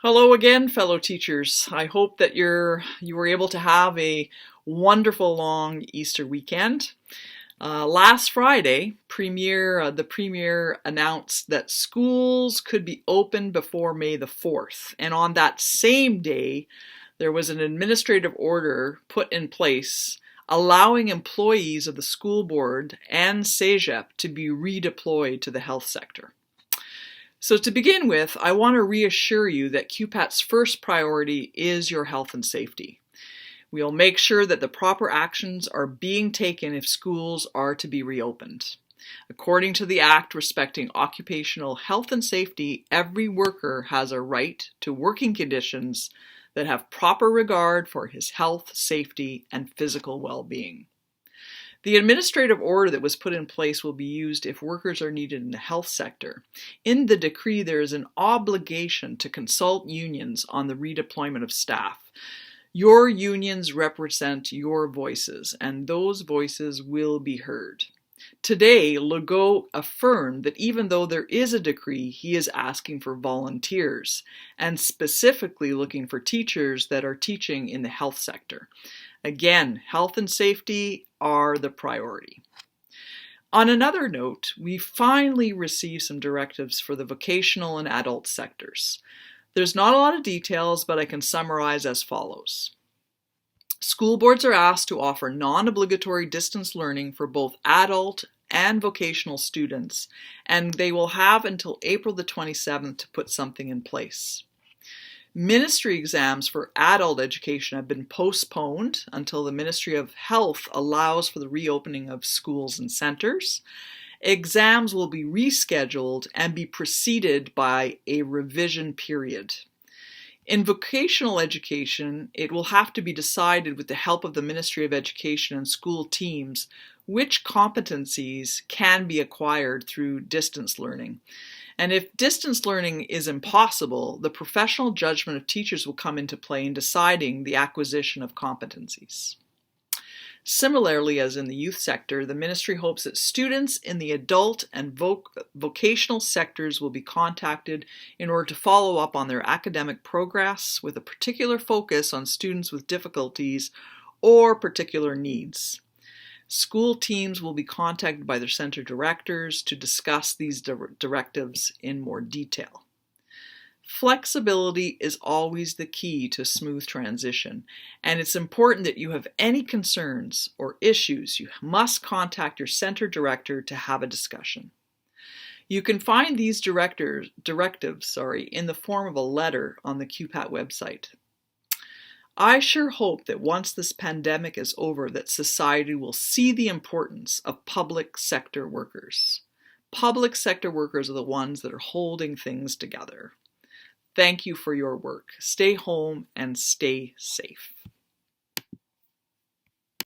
Hello again, fellow teachers. I hope that you were able to have a wonderful long Easter weekend. Last Friday, the Premier announced that schools could be open before May the 4th. And on that same day, there was an administrative order put in place allowing employees of the school board and CEGEP to be redeployed to the health sector. So to begin with, I want to reassure you that QPAT's first priority is your health and safety. We'll make sure that the proper actions are being taken if schools are to be reopened. According to the Act respecting occupational health and safety, every worker has a right to working conditions that have proper regard for his health, safety, and physical well-being. The administrative order that was put in place will be used if workers are needed in the health sector. In the decree, there is an obligation to consult unions on the redeployment of staff. Your unions represent your voices, and those voices will be heard. Today, Legault affirmed that even though there is a decree, he is asking for volunteers, and specifically looking for teachers that are teaching in the health sector. Again, health and safety are the priority. On another note, we finally received some directives for the vocational and adult sectors. There's not a lot of details, but I can summarize as follows. School boards are asked to offer non-obligatory distance learning for both adult and vocational students, and they will have until April the 27th to put something in place. Ministry exams for adult education have been postponed until the Ministry of Health allows for the reopening of schools and centers. Exams will be rescheduled and be preceded by a revision period. In vocational education, it will have to be decided with the help of the Ministry of Education and school teams which competencies can be acquired through distance learning. And if distance learning is impossible, the professional judgment of teachers will come into play in deciding the acquisition of competencies. Similarly, as in the youth sector, the ministry hopes that students in the adult and vocational sectors will be contacted in order to follow up on their academic progress with a particular focus on students with difficulties or particular needs. School teams will be contacted by their center directors to discuss these directives in more detail. Flexibility is always the key to smooth transition, and it's important that you have any concerns or issues, you must contact your center director to have a discussion. You can find these directives in the form of a letter on the QPAT website. I sure hope that once this pandemic is over, that society will see the importance of public sector workers. Public sector workers are the ones that are holding things together. Thank you for your work. Stay home and stay safe.